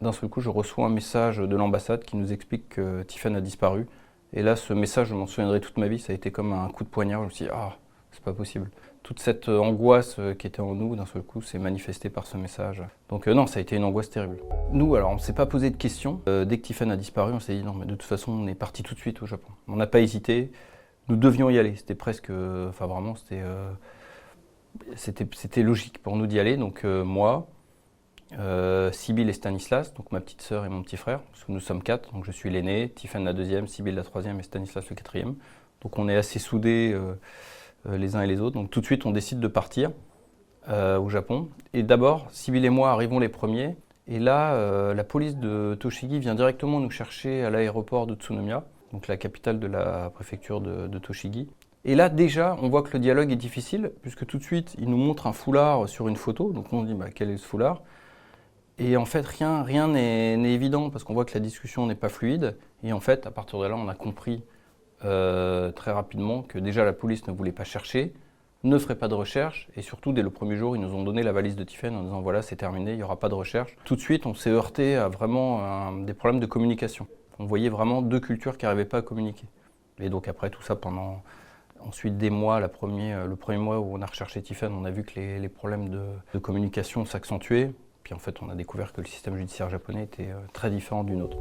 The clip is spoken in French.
D'un seul coup, je reçois un message de l'ambassade qui nous explique que Tiffen a disparu. Et là, ce message, je m'en souviendrai toute ma vie, ça a été comme un coup de poignard. Je me suis dit, ah, c'est pas possible. Toute cette angoisse qui était en nous, d'un seul coup, s'est manifestée par ce message. Donc non, ça a été une angoisse terrible. Nous, alors, on ne s'est pas posé de questions. Dès que Tiffen a disparu, on s'est dit, non, mais de toute façon, on est parti tout de suite au Japon. On n'a pas hésité. Nous devions y aller. C'était presque, enfin vraiment, c'était logique pour nous d'y aller. Donc moi, Sybille et Stanislas, donc ma petite sœur et mon petit frère, parce que nous sommes 4, donc je suis l'aîné, Tiffen la deuxième, Sybille la troisième et Stanislas le quatrième. Donc on est assez soudés les uns et les autres. Donc tout de suite on décide de partir au Japon. Et d'abord, Sybille et moi arrivons les premiers. Et là, la police de Tochigi vient directement nous chercher à l'aéroport de Tsunomiya, donc la capitale de la préfecture de Tochigi. Et là, déjà, on voit que le dialogue est difficile, puisque tout de suite, ils nous montrent un foulard sur une photo. Donc on se dit, bah, quel est ce foulard? Et en fait, rien n'est évident, parce qu'on voit que la discussion n'est pas fluide. Et en fait, à partir de là, on a compris très rapidement que déjà la police ne voulait pas chercher, ne ferait pas de recherche, et surtout, dès le premier jour, ils nous ont donné la valise de Tiffen en disant, voilà, c'est terminé, il n'y aura pas de recherche. Tout de suite, on s'est heurté à vraiment des problèmes de communication. On voyait vraiment deux cultures qui n'arrivaient pas à communiquer. Et donc après, tout ça pendant... Ensuite, des mois, le premier mois où on a recherché Tiffen, on a vu que les problèmes de communication s'accentuaient. Puis en fait, on a découvert que le système judiciaire japonais était très différent du nôtre.